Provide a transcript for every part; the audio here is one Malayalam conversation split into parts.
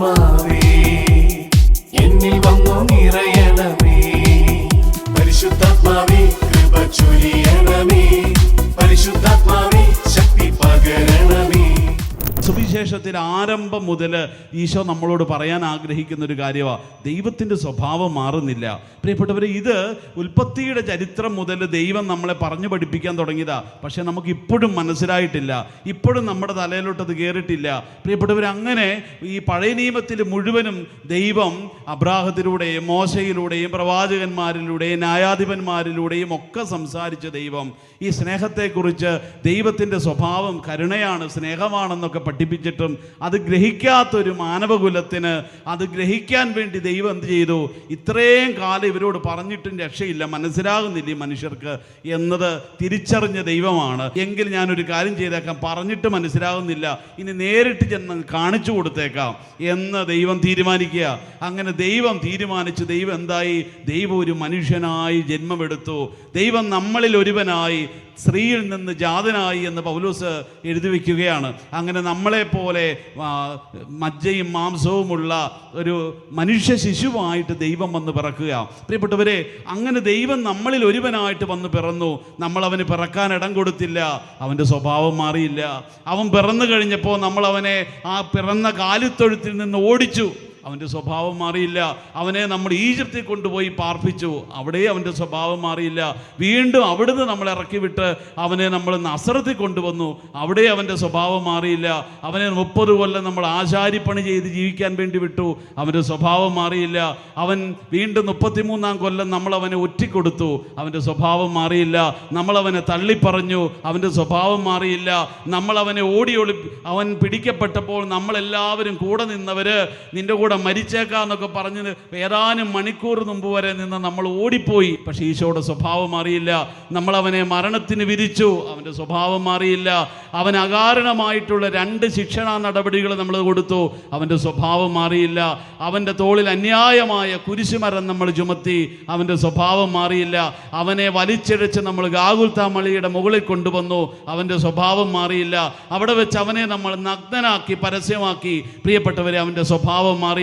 ആത്മാവേ എന്നിൽ വന്നു നിറയണമേ. പരിശുദ്ധാത്മാവേ കൃപ ചൊരിയണമേ. പരിശുദ്ധാത്മാവേ ശക്തി പകരണമേ. സുവിശേഷത്തിൽ ആരംഭം മുതൽ ഈശോ നമ്മളോട് പറയാൻ ആഗ്രഹിക്കുന്ന ഒരു കാര്യമാണ്, ദൈവത്തിൻ്റെ സ്വഭാവം മാറുന്നില്ല. പ്രിയപ്പെട്ടവരെ, ഇത് ഉൽപ്പത്തിയുടെ ചരിത്രം മുതൽ ദൈവം നമ്മളെ പറഞ്ഞു പഠിപ്പിക്കാൻ തുടങ്ങിയതാ. പക്ഷേ നമുക്ക് ഇപ്പോഴും മനസ്സിലായിട്ടില്ല, ഇപ്പോഴും നമ്മുടെ തലയിലോട്ടത് കയറിയിട്ടില്ല. പ്രിയപ്പെട്ടവർ, അങ്ങനെ ഈ പഴയ നിയമത്തിൽ മുഴുവനും ദൈവം അബ്രാഹത്തിലൂടെയും മോശയിലൂടെയും പ്രവാചകന്മാരിലൂടെയും ന്യായാധിപന്മാരിലൂടെയും ഒക്കെ സംസാരിച്ച ദൈവം ഈ സ്നേഹത്തെക്കുറിച്ച്, ദൈവത്തിൻ്റെ സ്വഭാവം കരുണയാണ്, സ്നേഹമാണെന്നൊക്കെ പഠിപ്പിച്ചിട്ടും അത് ഗ്രഹിക്കാത്തൊരു മാനവകുലത്തിന് അത് ഗ്രഹിക്കാൻ വേണ്ടി ദൈവം എന്ത് ചെയ്തു? ഇത്രയും കാലം ഇവരോട് പറഞ്ഞിട്ടും രക്ഷയില്ല, മനസ്സിലാകുന്നില്ല ഈ മനുഷ്യർക്ക് എന്നത് തിരിച്ചറിഞ്ഞ ദൈവമാണ്. എങ്കിൽ ഞാനൊരു കാര്യം ചെയ്തേക്കാം, പറഞ്ഞിട്ട് മനസ്സിലാകുന്നില്ല, ഇനി നേരിട്ട് ചെന്ന് കാണിച്ചു കൊടുത്തേക്കാം എന്ന് ദൈവം തീരുമാനിക്കുക. അങ്ങനെ ദൈവം തീരുമാനിച്ചു. ദൈവം എന്തായി? ദൈവം ഒരു മനുഷ്യനായി ജന്മമെടുത്തു. ദൈവം നമ്മളിൽ ഒരുവനായി, സ്ത്രീയിൽ നിന്ന് ജാതനായി എന്ന് പൗലോസ് എഴുതി വയ്ക്കുകയാണ്. അങ്ങനെ നമ്മളെപ്പോലെ മജ്ജയും മാംസവുമുള്ള ഒരു മനുഷ്യ ശിശുവായിട്ട് ദൈവം വന്ന് പിറക്കുക. പ്രിയപ്പെട്ടവരെ, അങ്ങനെ ദൈവം നമ്മളിൽ ഒരുവനായിട്ട് വന്ന് പിറന്നു. നമ്മൾ അവന് പിറക്കാൻ ഇടം കൊടുത്തില്ല, അവൻ്റെ സ്വഭാവം മാറിയില്ല. അവൻ പിറന്നു കഴിഞ്ഞപ്പോൾ നമ്മൾ അവനെ ആ പിറന്ന കാലിത്തൊഴുത്തിൽ നിന്ന് ഓടിച്ചു, അവൻ്റെ സ്വഭാവം മാറിയില്ല. അവനെ നമ്മൾ ഈജിപ്തിൽ കൊണ്ടുപോയി പാർപ്പിച്ചു, അവിടെ അവൻ്റെ സ്വഭാവം മാറിയില്ല. വീണ്ടും അവിടുന്ന് നമ്മൾ ഇറക്കി വിട്ട് അവനെ നമ്മൾ നസറത്തിൽ കൊണ്ടുവന്നു, അവിടെ അവൻ്റെ സ്വഭാവം മാറിയില്ല. അവനെ 30 കൊല്ലം നമ്മൾ ആശാരിപ്പണി ചെയ്ത് ജീവിക്കാൻ വേണ്ടി വിട്ടു, അവൻ്റെ സ്വഭാവം മാറിയില്ല. അവൻ വീണ്ടും 33-ാം കൊല്ലം നമ്മൾ അവനെ ഒറ്റിക്കൊടുത്തു, അവൻ്റെ സ്വഭാവം മാറിയില്ല. നമ്മളവനെ തള്ളിപ്പറഞ്ഞു, അവൻ്റെ സ്വഭാവം മാറിയില്ല. നമ്മളവനെ അവൻ പിടിക്കപ്പെട്ടപ്പോൾ നമ്മളെല്ലാവരും കൂടെ നിന്നവർ നിൻ്റെ കൂടെ മരിച്ചേക്കാന്നൊക്കെ പറഞ്ഞ് ഏതാനും മണിക്കൂർ മുമ്പ് വരെ നിന്ന് നമ്മൾ ഓടിപ്പോയി. പക്ഷേ ഈശോയുടെ സ്വഭാവം മാറിയില്ല. നമ്മളവനെ മരണത്തിന് വിധിച്ചു, അവൻ്റെ സ്വഭാവം മാറിയില്ല. അവൻ അകാരണമായിട്ടുള്ള 2 ശിക്ഷണ നടപടികൾ നമ്മൾ കൊടുത്തു, അവൻ്റെ സ്വഭാവം മാറിയില്ല. അവൻ്റെ തോളിൽ അന്യായമായ കുരിശുമരം നമ്മൾ ചുമത്തി, അവൻ്റെ സ്വഭാവം മാറിയില്ല. അവനെ വലിച്ചിഴച്ച് നമ്മൾ ഗാഗുൽത്താ മലയുടെ മുകളിൽ കൊണ്ടുവന്നു, അവൻ്റെ സ്വഭാവം മാറിയില്ല. അവിടെ വെച്ച് അവനെ നമ്മൾ നഗ്നനാക്കി പരസ്യമാക്കി. പ്രിയപ്പെട്ടവരെ, അവൻ്റെ സ്വഭാവം മാറിയില്ല.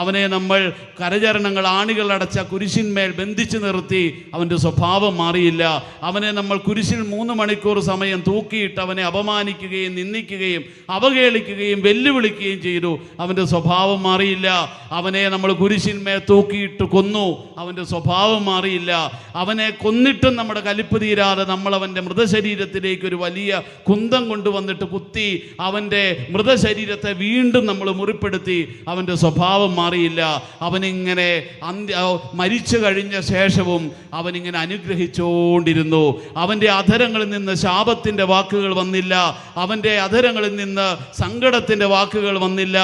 അവനെ നമ്മൾ കരചരണങ്ങൾ ആണികൾ അടച്ച കുരിശിന്മേൽ ബന്ധിച്ചു നിർത്തി, അവൻ്റെ സ്വഭാവം മാറിയില്ല. അവനെ നമ്മൾ കുരിശിൽ 3 മണിക്കൂർ സമയം തൂക്കിയിട്ട് അവനെ അപമാനിക്കുകയും നിന്ദിക്കുകയും അവഹേളിക്കുകയും വെല്ലുവിളിക്കുകയും ചെയ്തു, അവൻ്റെ സ്വഭാവം മാറിയില്ല. അവനെ നമ്മൾ കുരിശിന്മേൽ തൂക്കിയിട്ട് കൊന്നു, അവൻ്റെ സ്വഭാവം മാറിയില്ല. അവനെ കൊന്നിട്ടും നമ്മുടെ കലിപ്പ് തീരാതെ നമ്മൾ അവൻ്റെ മൃതശരീരത്തിലേക്ക് ഒരു വലിയ കുന്തം കൊണ്ടുവന്നിട്ട് കുത്തി അവൻ്റെ മൃതശരീരത്തെ വീണ്ടും നമ്മൾ മുറിപ്പെടുത്തി, അവൻ്റെ സ്വഭാവം മാറിയില്ല. അവനിങ്ങനെ മരിച്ചു കഴിഞ്ഞ ശേഷവും അവനിങ്ങനെ അനുഗ്രഹിച്ചുകൊണ്ടിരുന്നു. അവൻ്റെ അധരങ്ങളിൽ നിന്ന് ശാപത്തിൻ്റെ വാക്കുകൾ വന്നില്ല, അവൻ്റെ അധരങ്ങളിൽ നിന്ന് സങ്കടത്തിൻ്റെ വാക്കുകൾ വന്നില്ല,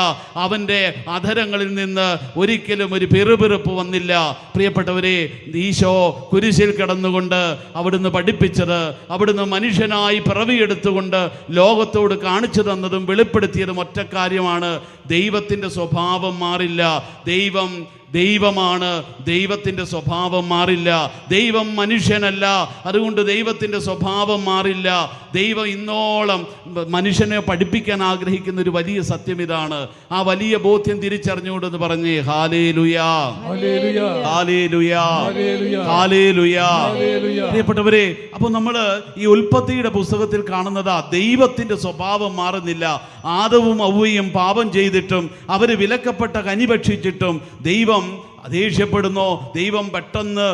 അവൻ്റെ അധരങ്ങളിൽ നിന്ന് ഒരിക്കലും ഒരു പിറുപിറുപ്പ് വന്നില്ല. പ്രിയപ്പെട്ടവരെ, ഈശോ കുരിശിൽ കിടന്നുകൊണ്ട് അവിടുന്ന് പഠിപ്പിച്ചത്, അവിടുന്ന് മനുഷ്യനായി പിറവിയെടുത്തുകൊണ്ട് ലോകത്തോട് കാണിച്ചു തന്നതും വെളിപ്പെടുത്തിയതും ഒറ്റ കാര്യമാണ്: ദൈവത്തിൻ്റെ സ്വഭാവം മാറില്ല. ദൈവമാണ്, ദൈവത്തിൻ്റെ സ്വഭാവം മാറില്ല. ദൈവം മനുഷ്യനല്ല, അതുകൊണ്ട് ദൈവത്തിൻ്റെ സ്വഭാവം മാറില്ല. ദൈവം ഇന്നോളം മനുഷ്യനെ പഠിപ്പിക്കാൻ ആഗ്രഹിക്കുന്ന ഒരു വലിയ സത്യം ഇതാണ്. ആ വലിയ ബോധ്യം തിരിച്ചറിഞ്ഞുകൊണ്ടെന്ന് പറഞ്ഞേ ഹല്ലേലൂയാ, ഹല്ലേലൂയാ, ഹല്ലേലൂയാ. പ്രിയപ്പെട്ടവരെ, അപ്പോൾ നമ്മൾ ഈ ഉൽപ്പത്തിയുടെ പുസ്തകത്തിൽ കാണുന്നതാ, ദൈവത്തിൻ്റെ സ്വഭാവം മാറുന്നില്ല. ആദവും ഹവ്വയും പാപം ചെയ്തിട്ടും അവർ വിലക്കപ്പെട്ട കനി ഭക്ഷിച്ചിട്ടും ദൈവം ദേഷ്യപ്പെടുന്നു. ദൈവം പെട്ടെന്ന്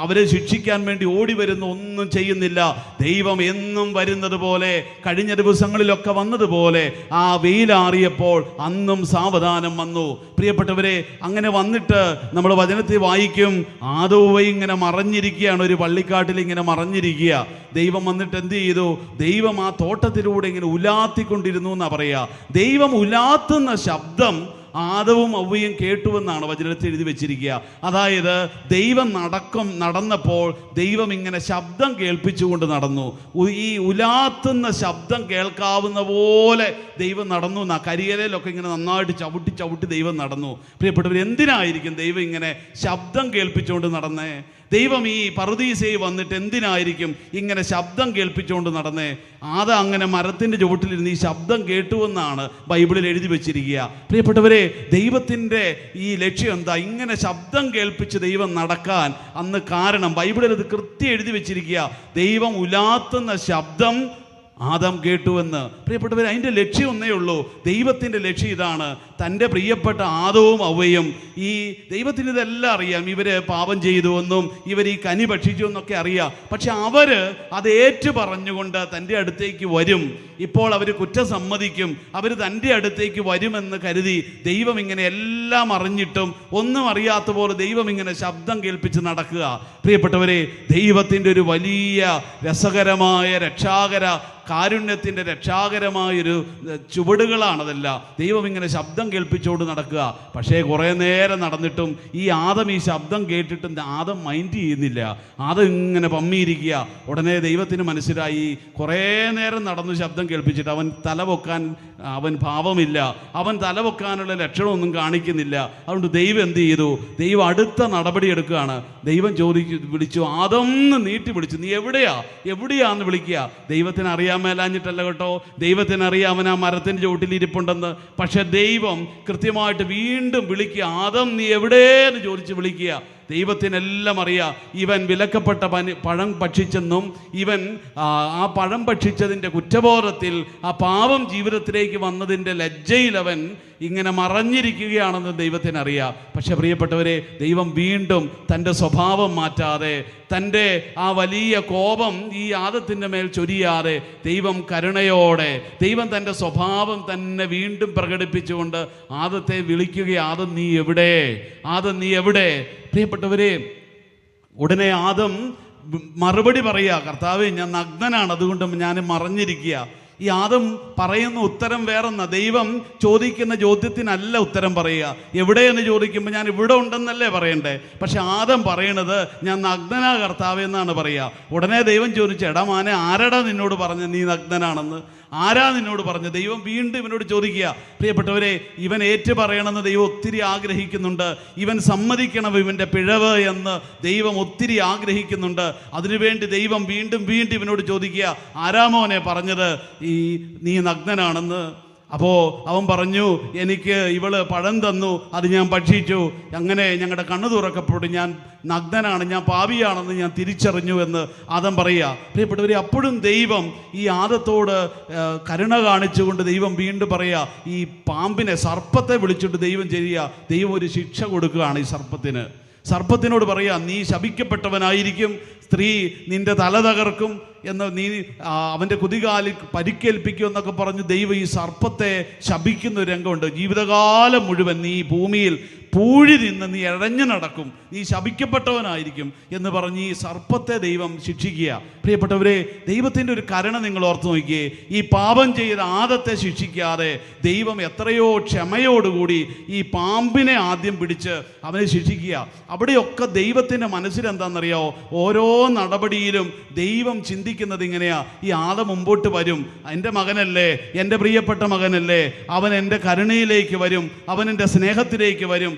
അവരെ ശിക്ഷിക്കാൻ വേണ്ടി ഓടി വരുന്നു, ഒന്നും ചെയ്യുന്നില്ല. ദൈവം എന്നും വരുന്നത് പോലെ, കഴിഞ്ഞ ദിവസങ്ങളിലൊക്കെ വന്നതുപോലെ ആ വെയിലാറിയപ്പോൾ അന്നും സാവധാനം വന്നു. പ്രിയപ്പെട്ടവരെ, അങ്ങനെ വന്നിട്ട് നമ്മൾ വചനത്തിൽ വായിക്കും, ആദവും ഇങ്ങനെ മറഞ്ഞിരിക്കുകയാണ്, ഒരു പള്ളിക്കാട്ടിൽ ഇങ്ങനെ മറഞ്ഞിരിക്കുക. ദൈവം വന്നിട്ട് എന്ത് ചെയ്തു? ദൈവം ആ തോട്ടത്തിലൂടെ ഇങ്ങനെ ഉലാത്തിക്കൊണ്ടിരുന്നു എന്നാ പറയുക. ദൈവം ഉലാത്തുന്ന ശബ്ദം ആദവും ഹവ്വയും കേട്ടുവെന്നാണ് വചനത്തിൽ എഴുതി വെച്ചിരിക്കുക. അതായത് ദൈവം നടന്നപ്പോൾ ദൈവം ഇങ്ങനെ ശബ്ദം കേൾപ്പിച്ചുകൊണ്ട് നടന്നു. ഈ ഉലാത്തുന്ന ശബ്ദം കേൾക്കാവുന്ന പോലെ ദൈവം നടന്നു എന്നാ. കരികലയിലൊക്കെ ഇങ്ങനെ നന്നായിട്ട് ചവിട്ടി ദൈവം നടന്നു. പ്രിയപ്പെട്ടവർ, എന്തിനായിരിക്കും ദൈവം ഇങ്ങനെ ശബ്ദം കേൾപ്പിച്ചുകൊണ്ട് നടന്നേ? ദൈവം ഈ പറുദീസയിൽ വന്നിട്ട് എന്തിനായിരിക്കും ഇങ്ങനെ ശബ്ദം കേൾപ്പിച്ചുകൊണ്ട് നടന്നേ? ആദം അങ്ങനെ മരത്തിൻ്റെ ചുവട്ടിലിരുന്ന് ഈ ശബ്ദം കേട്ടുവെന്നാണ് ബൈബിളിൽ എഴുതി വെച്ചിരിക്കുക. പ്രിയപ്പെട്ടവരെ, ദൈവത്തിൻ്റെ ഈ ലക്ഷ്യം എന്താ? ഇങ്ങനെ ശബ്ദം കേൾപ്പിച്ച് ദൈവം നടക്കാൻ അന്ന് കാരണം ബൈബിളിൽ അത് കൃത്യം എഴുതി വെച്ചിരിക്കുക. ദൈവം ഉലാത്തുന്ന ശബ്ദം ആദം കേട്ടുവെന്ന്. പ്രിയപ്പെട്ടവർ, അതിൻ്റെ ലക്ഷ്യം ഒന്നേ ഉള്ളൂ. ദൈവത്തിൻ്റെ ലക്ഷ്യം ഇതാണ്. തൻ്റെ പ്രിയപ്പെട്ട ആദവും അവയും, ഈ ദൈവത്തിന് ഇതെല്ലാം അറിയാം. ഇവർ പാപം ചെയ്തുവെന്നും ഇവർ ഈ കനി ഭക്ഷിച്ചു എന്നൊക്കെ അറിയാം. പക്ഷെ അവർ അത് ഏറ്റു പറഞ്ഞുകൊണ്ട് തൻ്റെ അടുത്തേക്ക് വരും. ഇപ്പോൾ അവർ കുറ്റം സമ്മതിക്കും. അവർ തൻ്റെ അടുത്തേക്ക് വരുമെന്ന് കരുതി ദൈവം ഇങ്ങനെ എല്ലാം അറിഞ്ഞിട്ടും ഒന്നും അറിയാത്ത പോലെ ദൈവം ഇങ്ങനെ ശബ്ദം കേൾപ്പിച്ച് നടക്കുക. പ്രിയപ്പെട്ടവരെ, ദൈവത്തിൻ്റെ ഒരു വലിയ രസകരമായ രക്ഷാകര കാരുണ്യത്തിൻ്റെ രക്ഷാകരമായൊരു ചുവടുകളാണതെല്ലാം. ദൈവം ഇങ്ങനെ ശബ്ദം കേൾപ്പിച്ചുകൊണ്ട് നടക്കുക. പക്ഷേ കുറേ നേരം നടന്നിട്ടും ഈ ആദം ഈ ശബ്ദം കേട്ടിട്ടും ആദം മൈൻഡ് ചെയ്യുന്നില്ല. ആദം ഇങ്ങനെ പമ്മിയിരിക്കുക. ഉടനെ ദൈവത്തിന് മനസ്സിലായി, കുറേ നേരം നടന്നു ശബ്ദം കേൾപ്പിച്ചിട്ട് അവൻ തലപൊക്കാൻ അവൻ ഭാവമില്ല, അവൻ തലപൊക്കാനുള്ള ലക്ഷണമൊന്നും കാണിക്കുന്നില്ല. അതുകൊണ്ട് ദൈവം എന്ത് ചെയ്തു? ദൈവം അടുത്ത നടപടി എടുക്കുകയാണ്. ദൈവം വിളിച്ചു, ആദം എന്ന് നീട്ടി വിളിച്ചു. നീ എവിടെയാന്ന് വിളിക്കുക. ദൈവത്തിന് അറിയാൻ മേലാഞ്ഞിട്ടല്ല കേട്ടോ, ദൈവത്തിന് അറിയാം അവൻ ആ മരത്തിൻ്റെ ചുവട്ടിൽ ഇരിപ്പുണ്ടെന്ന്. പക്ഷെ ദൈവം കൃത്യമായിട്ട് വീണ്ടും വിളിക്കുക. ആദം നീ എവിടെയെന്ന് ചോദിച്ച് വിളിക്കുക. ദൈവത്തിനെല്ലാം അറിയാം ഇവൻ വിലക്കപ്പെട്ട പഴം ഭക്ഷിച്ചെന്നും ഇവൻ ആ പഴം ഭക്ഷിച്ചതിൻ്റെ കുറ്റബോധത്തിൽ ആ പാപം ജീവിതത്തിലേക്ക് വന്നതിൻ്റെ ലജ്ജയിൽ അവൻ ഇങ്ങനെ മറഞ്ഞിരിക്കുകയാണെന്ന് ദൈവത്തിനറിയാം. പക്ഷെ പ്രിയപ്പെട്ടവരെ, ദൈവം വീണ്ടും തൻ്റെ സ്വഭാവം മാറ്റാതെ, തൻ്റെ ആ വലിയ കോപം ഈ ആദത്തിൻ്റെ മേൽ ചൊരിയാതെ, ദൈവം കരുണയോടെ ദൈവം തൻ്റെ സ്വഭാവം തന്നെ വീണ്ടും പ്രകടിപ്പിച്ചുകൊണ്ട് ആദത്തെ വിളിക്കുക. ആദം നീ എവിടെ? ആദം നീ എവിടെ? പ്രിയപ്പെട്ടവരെ, ഉടനെ ആദം മറുപടി പറയുക, കർത്താവേ ഞാൻ നഗ്നനാണ്, അതുകൊണ്ട് ഞാൻ മറഞ്ഞിരിക്കുക. ഈ ആദം പറയുന്ന ഉത്തരം വേറൊന്ന. ദൈവം ചോദിക്കുന്ന ചോദ്യത്തിനല്ല ഉത്തരം പറയുക. എവിടെയെന്ന് ചോദിക്കുമ്പോൾ ഞാൻ ഇവിടെ ഉണ്ടെന്നല്ലേ പറയണ്ടേ. പക്ഷെ ആദം പറയണത് ഞാൻ നഗ്നനാ കർത്താവേ എന്നാണ് പറയുക. ഉടനെ ദൈവം ചോദിച്ചു, എടാ മാനെ, ആരടാ നിന്നോട് പറഞ്ഞ് നീ നഗ്നനാണെന്ന്? ആരാ നിന്നോട് പറഞ്ഞു? ദൈവം വീണ്ടും ഇവനോട് ചോദിക്കുക. പ്രിയപ്പെട്ടവരെ, ഇവൻ ഏറ്റു പറയണമെന്ന് ദൈവം ഒത്തിരി ആഗ്രഹിക്കുന്നുണ്ട്. ഇവൻ സമ്മതിക്കണം ഇവൻ്റെ പിഴവ് എന്ന് ദൈവം ഒത്തിരി ആഗ്രഹിക്കുന്നുണ്ട്. അതിനുവേണ്ടി ദൈവം വീണ്ടും ഇവനോട് ചോദിക്കുക, ആരാമോനെ പറഞ്ഞത് നീ നഗ്നനാണെന്ന്? അപ്പോൾ അവൻ പറഞ്ഞു, എനിക്ക് ഇവള് പഴം തന്നു, അത് ഞാൻ ഭക്ഷിച്ചു, അങ്ങനെ ഞങ്ങളുടെ കണ്ണു തുറക്കപ്പെട്ടു, ഞാൻ നഗ്നനാണ്, ഞാൻ പാപിയാണെന്ന് ഞാൻ തിരിച്ചറിഞ്ഞു എന്ന് ആദം പറയുക. പ്രിയപ്പെട്ടവരെ, അപ്പോഴും ദൈവം ഈ ആദത്തോട് കരുണ കാണിച്ചുകൊണ്ട് ദൈവം വീണ്ടും പറയുക, ഈ പാമ്പിനെ, സർപ്പത്തെ വിളിച്ചിട്ട് ദൈവം ഒരു ശിക്ഷ കൊടുക്കുകയാണ് ഈ സർപ്പത്തിനോട് പറയുക, നീ ശപിക്കപ്പെട്ടവനായിരിക്കും, സ്ത്രീ നിന്റെ തല തകർക്കും എന്ന്, നീ അവൻ്റെ കുതികാലിൽ പരിക്കേൽപ്പിക്കും എന്നൊക്കെ പറഞ്ഞ് ദൈവം ഈ സർപ്പത്തെ ശപിക്കുന്ന ഒരു രംഗമുണ്ട്. ജീവിതകാലം മുഴുവൻ നീ ഭൂമിയിൽ പൂഴി നിന്ന് നീ ഇഴഞ്ഞു നടക്കും, നീ ശപിക്കപ്പെട്ടവനായിരിക്കും എന്ന് പറഞ്ഞ് ഈ സർപ്പത്തെ ദൈവം ശിക്ഷിക്കുക. പ്രിയപ്പെട്ടവരെ, ദൈവത്തിൻ്റെ ഒരു കരുണ നിങ്ങൾ ഓർത്തു നോക്കിയേ. ഈ പാപം ചെയ്ത ആദത്തെ ശിക്ഷിക്കാതെ ദൈവം എത്രയോ ക്ഷമയോടുകൂടി ഈ പാമ്പിനെ ആദ്യം പിടിച്ച് അവനെ ശിക്ഷിക്കുക. അവിടെയൊക്കെ ദൈവത്തിൻ്റെ മനസ്സിലെന്താണെന്നറിയാമോ? ഓരോ നടപടിയിലും ദൈവം ചിന്തിക്കുന്നത് ഇങ്ങനെയാ, ഈ ആദം മുമ്പോട്ട് വരും, എൻ്റെ മകനല്ലേ, എൻ്റെ പ്രിയപ്പെട്ട മകനല്ലേ, അവൻ എൻ്റെ കരുണയിലേക്ക് വരും, അവൻ എൻ്റെ സ്നേഹത്തിലേക്ക് വരും,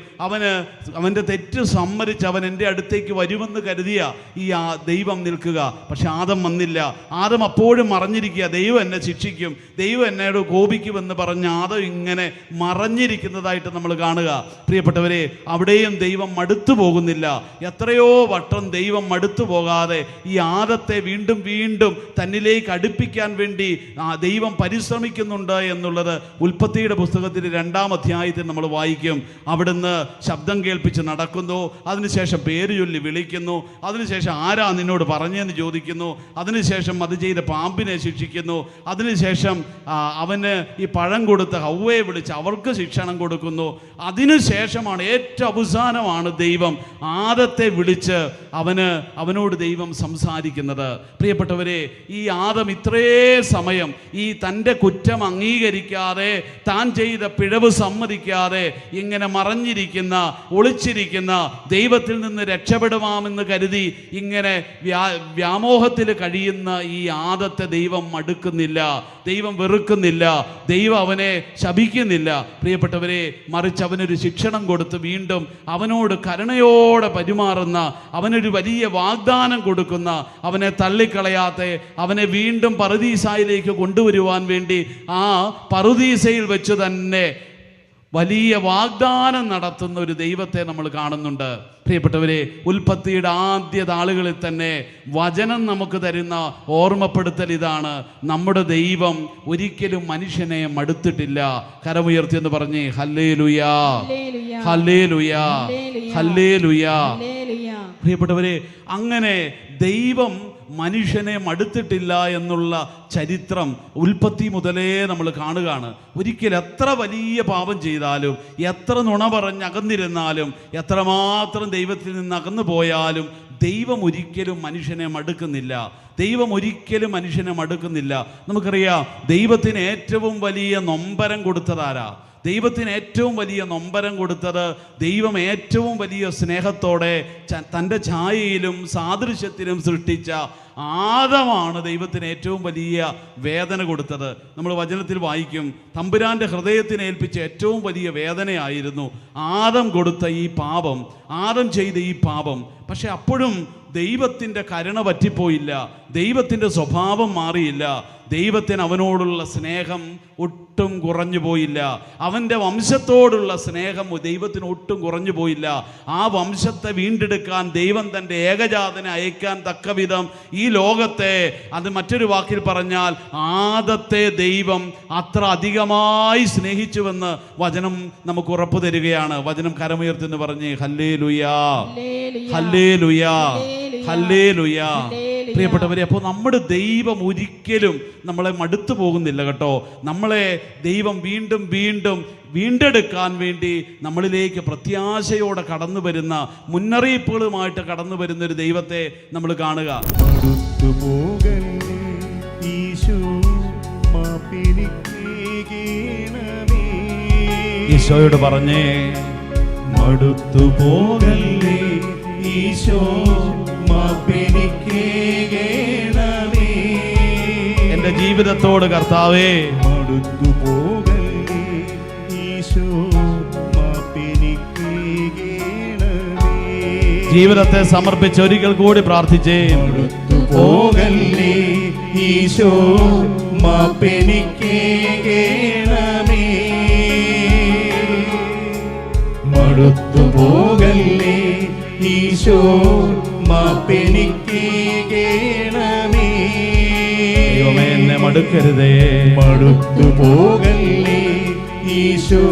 അവൻ്റെ തെറ്റ് സമ്മതിച്ച് അവൻ എൻ്റെ അടുത്തേക്ക് വരുമെന്ന് കരുതിയ ഈ ദൈവം നിൽക്കുക. പക്ഷെ ആദം വന്നില്ല. ആദം അപ്പോഴും മറഞ്ഞിരിക്കുക. ദൈവം എന്നെ ശിക്ഷിക്കും, ദൈവം എന്നോട് കോപിക്കുമെന്ന് പറഞ്ഞ് ആദം ഇങ്ങനെ മറഞ്ഞിരിക്കുന്നതായിട്ട് നമ്മൾ കാണുക. പ്രിയപ്പെട്ടവരെ, അവിടെയും ദൈവം മടുത്തു പോകുന്നില്ല. എത്രയോ വട്ടം ദൈവം മടുത്തു പോകാതെ ഈ ആദത്തെ വീണ്ടും തന്നിലേക്ക് അടുപ്പിക്കാൻ വേണ്ടി ദൈവം പരിശ്രമിക്കുന്നുണ്ട് എന്നുള്ളത് ഉൽപ്പത്തിയുടെ പുസ്തകത്തിൽ 2-ാം അധ്യായത്തിൽ നമ്മൾ വായിക്കും. അവിടുന്ന് ശബ്ദം കേൾപ്പിച്ച് നടക്കുന്നു, അതിനുശേഷം പേര് ചൊല്ലി വിളിക്കുന്നു, അതിനുശേഷം ആരാ നിന്നോട് പറഞ്ഞെന്ന് ചോദിക്കുന്നു, അതിനുശേഷം അത് ചെയ്ത പാമ്പിനെ ശിക്ഷിക്കുന്നു, അതിനുശേഷം അവന് ഈ പഴം കൊടുത്ത് ഹവ്വയെ വിളിച്ച് അവർക്ക് ശിക്ഷണം കൊടുക്കുന്നു. അതിനുശേഷമാണ്, ഏറ്റവും അവസാനമാണ് ദൈവം ആദത്തെ വിളിച്ച് അവനോട് ദൈവം സംസാരിക്കുന്നത്. പ്രിയപ്പെട്ടവരെ, ഈ ആദം ഇത്രേ സമയം ഈ തൻ്റെ കുറ്റം അംഗീകരിക്കാതെ, താൻ ചെയ്ത പിഴവ് സമ്മതിക്കാതെ ഇങ്ങനെ മറഞ്ഞിരിക്കുക മറഞ്ഞിരിക്കുന്ന, ഒളിച്ചിരിക്കുന്ന, ദൈവത്തിൽ നിന്ന് രക്ഷപ്പെടുമാമെന്ന് കരുതി ഇങ്ങനെ വ്യാമോഹത്തിൽ കഴിയുന്ന ഈ ആദത്തെ ദൈവം മടുക്കുന്നില്ല, ദൈവം വെറുക്കുന്നില്ല, ദൈവം അവനെ ശപിക്കുന്നില്ല. പ്രിയപ്പെട്ടവരെ, മറിച്ച് അവനൊരു ശിക്ഷണം കൊടുത്ത് വീണ്ടും അവനോട് കരുണയോടെ പെരുമാറുന്ന, അവനൊരു വലിയ വാഗ്ദാനം കൊടുക്കുന്ന, അവനെ തള്ളിക്കളയാത്ത, അവനെ വീണ്ടും പറുദീസായിലേക്ക് കൊണ്ടുവരുവാൻ വേണ്ടി ആ പറുദീസയിൽ വെച്ച് തന്നെ വലിയ വാഗ്ദാനം നടത്തുന്ന ഒരു ദൈവത്തെ നമ്മൾ കാണുന്നുണ്ട്. പ്രിയപ്പെട്ടവരെ, ഉൽപ്പത്തിയുടെ ആദ്യ നാളുകളിൽ തന്നെ വചനം നമുക്ക് തരുന്ന ഓർമ്മപ്പെടുത്തൽ ഇതാണ്: നമ്മുടെ ദൈവം ഒരിക്കലും മനുഷ്യനെ മടുത്തിട്ടില്ല. കരമുയർത്തി എന്ന് പറഞ്ഞേ ഹല്ലേലൂയാ, ഹല്ലേലൂയാ, ഹല്ലേലൂയാ. പ്രിയപ്പെട്ടവരെ, അങ്ങനെ ദൈവം മനുഷ്യനെ മടുത്തിട്ടില്ല എന്നുള്ള ചരിത്രം ഉൽപ്പത്തി മുതലേ നമ്മൾ കാണുകയാണ്. ഒരിക്കൽ എത്ര വലിയ പാപം ചെയ്താലും, എത്ര നുണ പറഞ്ഞ് അകന്നിരുന്നാലും, എത്രമാത്രം ദൈവത്തിൽ നിന്ന് അകന്നു പോയാലും ദൈവം ഒരിക്കലും മനുഷ്യനെ മടുക്കുന്നില്ല. ദൈവം ഒരിക്കലും മനുഷ്യനെ മടുക്കുന്നില്ല. നമുക്കറിയാം, ദൈവത്തിന് ഏറ്റവും വലിയ നൊമ്പരം കൊടുത്തതാരാ? ദൈവത്തിന് ഏറ്റവും വലിയ നൊമ്പരം കൊടുത്തത്, ദൈവം ഏറ്റവും വലിയ സ്നേഹത്തോടെ തൻ്റെ ഛായയിലും സാദൃശ്യത്തിലും സൃഷ്ടിച്ച ആദമാണ് ദൈവത്തിന് ഏറ്റവും വലിയ വേദന കൊടുത്തത്. നമ്മൾ വചനത്തിൽ വായിക്കും, തമ്പുരാൻ്റെ ഹൃദയത്തിന് ഏൽപ്പിച്ച ഏറ്റവും വലിയ വേദനയായിരുന്നു ആദം കൊടുത്ത ഈ പാപം, ആദം ചെയ്ത ഈ പാപം. പക്ഷെ അപ്പോഴും ദൈവത്തിൻ്റെ കരുണ പറ്റിപ്പോയില്ല, ദൈവത്തിൻ്റെ സ്വഭാവം മാറിയില്ല, ദൈവത്തിന് അവനോടുള്ള സ്നേഹം ഒട്ടും കുറഞ്ഞു പോയില്ല, അവൻ്റെ വംശത്തോടുള്ള സ്നേഹം ദൈവത്തിന് ഒട്ടും കുറഞ്ഞു പോയില്ല. ആ വംശത്തെ വീണ്ടെടുക്കാൻ ദൈവം തൻ്റെ ഏകജാതനെ അയക്കാൻ തക്കവിധം ഈ ലോകത്തെ, അത് മറ്റൊരു വാക്കിൽ പറഞ്ഞാൽ ആദത്തെ ദൈവം അത്ര അധികമായി സ്നേഹിച്ചുവെന്ന് വചനം നമുക്ക് ഉറപ്പു തരികയാണ്. വചനം കരമുയർത്തെന്ന് പറഞ്ഞ് ഹല്ലേലൂയാ, ഹല്ലേലൂയാ, ഹല്ലേലൂയാ. പ്രിയപ്പെട്ടവരെ, അപ്പോൾ നമ്മുടെ ദൈവം ഒരിക്കലും നമ്മളെ മടുത്തു പോകുന്നില്ല കേട്ടോ. നമ്മളെ ദൈവം വീണ്ടും വീണ്ടും വീണ്ടെടുക്കാൻ വേണ്ടി നമ്മളിലേക്ക് പ്രത്യാശയോടെ കടന്നു വരുന്ന, മുന്നറിയിപ്പുകളുമായിട്ട് കടന്നു വരുന്ന ഒരു ദൈവത്തെ നമ്മൾ കാണുക. ഈശോയോട് പറഞ്ഞേ, മടുത്തു പോകല്ലേ ഈശോ, എന്റെ ജീവിതത്തോട് കർത്താവേ മടുത്തു പോകല്ലേ ഈശോ, ജീവിതത്തെ സമർപ്പിച്ച് ഒരിക്കൽ കൂടി പ്രാർത്ഥിച്ചേ. മടുത്തു പോകല്ലേ ഈശോ, മാപ്പെനിക്കേകേണമേ. മടുത്തു പോകല്ലേ ഈശോ, മാപ്പെനിക്കേകേണമേ. ദൈവമേ, എന്നെ മടുക്കരുതേ. മടുത്തു പോകല്ലേ ഈശോ,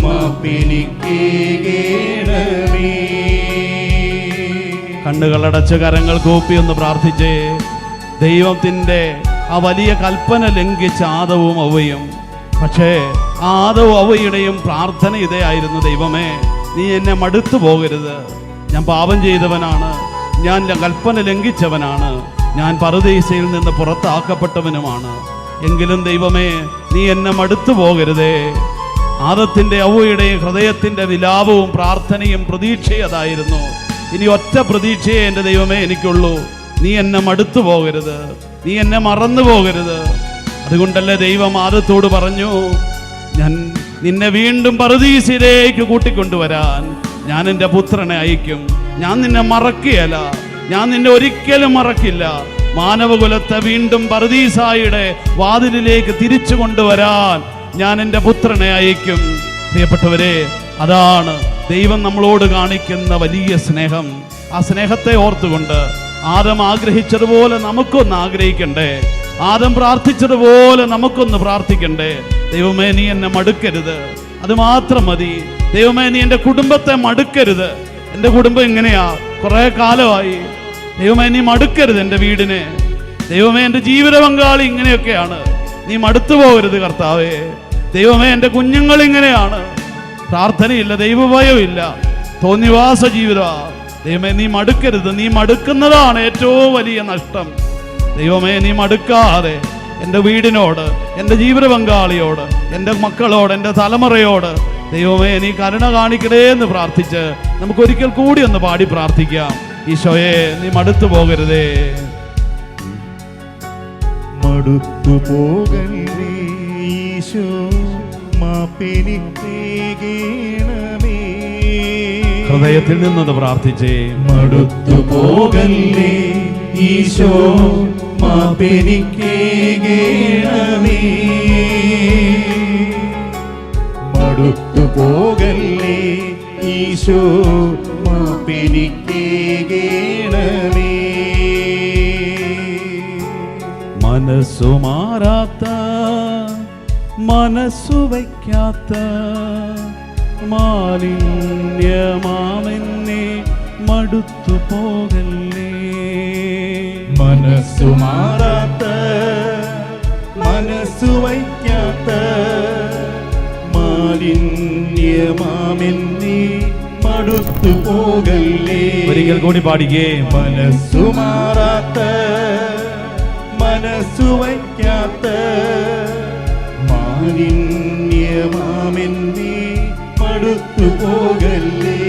മാപ്പെനിക്കേകേണമേ. കണ്ണുകളടച്ച് കരങ്ങൾ കൂപ്പി ഒന്ന് പ്രാർത്ഥിച്ചേ. ദൈവത്തിൻ്റെ ആ വലിയ കൽപ്പന ലംഘിച്ച ആദവും അവയും, പക്ഷേ ആദവും അവയുടെയും പ്രാർത്ഥന ഇതേയായിരുന്നു: ദൈവമേ, നീ എന്നെ മടുത്തു പോകരുത്. ഞാൻ പാപം ചെയ്തവനാണ്, ഞാൻ കൽപ്പന ലംഘിച്ചവനാണ്, ഞാൻ പറുദീസയിൽ നിന്ന് പുറത്താക്കപ്പെട്ടവനുമാണ്. എങ്കിലും ദൈവമേ, നീ എന്നെ മടുത്തു പോകരുതേ. ആദത്തിൻ്റെ അവയുടെയും ഹൃദയത്തിൻ്റെ വിലാപവും പ്രാർത്ഥനയും പ്രതീക്ഷയും അതായിരുന്നു. ഇനി ഒറ്റ പ്രതീക്ഷയെ എൻ്റെ ദൈവമേ എനിക്കുള്ളൂ: നീ എന്നെ മടുത്തു പോകരുത്, നീ എന്നെ മറന്നു പോകരുത്. അതുകൊണ്ടല്ലേ ദൈവം ആദത്തോട് പറഞ്ഞു, ഞാൻ നിന്നെ വീണ്ടും പറുദീസയിലേക്ക് കൂട്ടിക്കൊണ്ടുവരാൻ ഞാൻ എൻ്റെ പുത്രനെ അയക്കും. ഞാൻ നിന്നെ മറക്കുകയല്ല, ഞാൻ നിന്നെ ഒരിക്കലും മറക്കില്ല. മാനവകുലത്തെ വീണ്ടും പറുദീസായുടെ വാതിലിലേക്ക് തിരിച്ചു കൊണ്ടുവരാൻ ഞാൻ എൻ്റെ പുത്രനെ അയക്കും. പ്രിയപ്പെട്ടവരെ, അതാണ് ദൈവം നമ്മളോട് കാണിക്കുന്ന വലിയ സ്നേഹം. ആ സ്നേഹത്തെ ഓർത്തുകൊണ്ട് ആദം ആഗ്രഹിച്ചതുപോലെ നമുക്കൊന്ന് ആഗ്രഹിക്കണ്ടേ? ആദം പ്രാർത്ഥിച്ചതുപോലെ നമുക്കൊന്ന് പ്രാർത്ഥിക്കണ്ടേ? ദൈവമേ, നീ എന്നെ മടുക്കരുത്, അത് മാത്രം മതി. ദൈവമേ, നീ എൻ്റെ കുടുംബത്തെ മടുക്കരുത്. എൻ്റെ കുടുംബം ഇങ്ങനെയാ, കുറേ കാലമായി. ദൈവമേ, നീ മടുക്കരുത് എൻ്റെ വീടിനെ. ദൈവമേ, എൻ്റെ ജീവിത പങ്കാളി ഇങ്ങനെയൊക്കെയാണ്, നീ മടുത്തു പോകരുത് കർത്താവേ. ദൈവമേ, എൻ്റെ കുഞ്ഞുങ്ങൾ ഇങ്ങനെയാണ്, പ്രാർത്ഥനയില്ല, ദൈവഭയമില്ല, തോന്നിവാസ ജീവിതമാണ്. ദൈവമേ, നീ മടുക്കരുത്. നീ മടുക്കുന്നതാണ് ഏറ്റവും വലിയ നഷ്ടം. ദൈവമേ, നീ മടുക്കാതെ എൻ്റെ വീടിനോട്, എൻ്റെ ജീവിത പങ്കാളിയോട്, എൻ്റെ മക്കളോട്, എൻ്റെ തലമുറയോട് ദൈവമേ നീ കരുണ കാണിക്കണേ എന്ന് പ്രാർത്ഥിച്ച് നമുക്ക് ഒരിക്കൽ കൂടി ഒന്ന് പാടി പ്രാർത്ഥിക്കാം. ഈശോയെ നീ മടുത്തു പോകരുതേ. മടുത്തു പോകല്ലേ ഈശോ മാപ്പെനിക്കേകണമേ. ഹൃദയത്തിൽ നിന്നത് പ്രാർത്ഥിച്ചേ. മടുത്തു പോകല്ലേ ഈശോ മാപ്പെനിക്കേകണമേ. മടുത്തു പോകല്ലേ ഈശോ മാപ്പെനിക്കേകണമേ. മനസ്സു മാറാത്ത മനസ്സു വയ്ക്കാത്ത മാലിന്യമാമെന്നെ മടുത്തു പോകല്ലേ. മനസ്സു മാറാത്ത മനസ്സു വയ്ക്കാത്ത മാലിന്യമാമെന്നെ മടുത്തു പോകല്ലേ. ഒരിക്കൽ കൂടി പാടിക്കേ. മനസ്സു മാറാത്ത മനസ്സു വയ്ക്കാത്ത മാലിന്യമാമെന്നെ മടുത്തു പോകല്ലേ.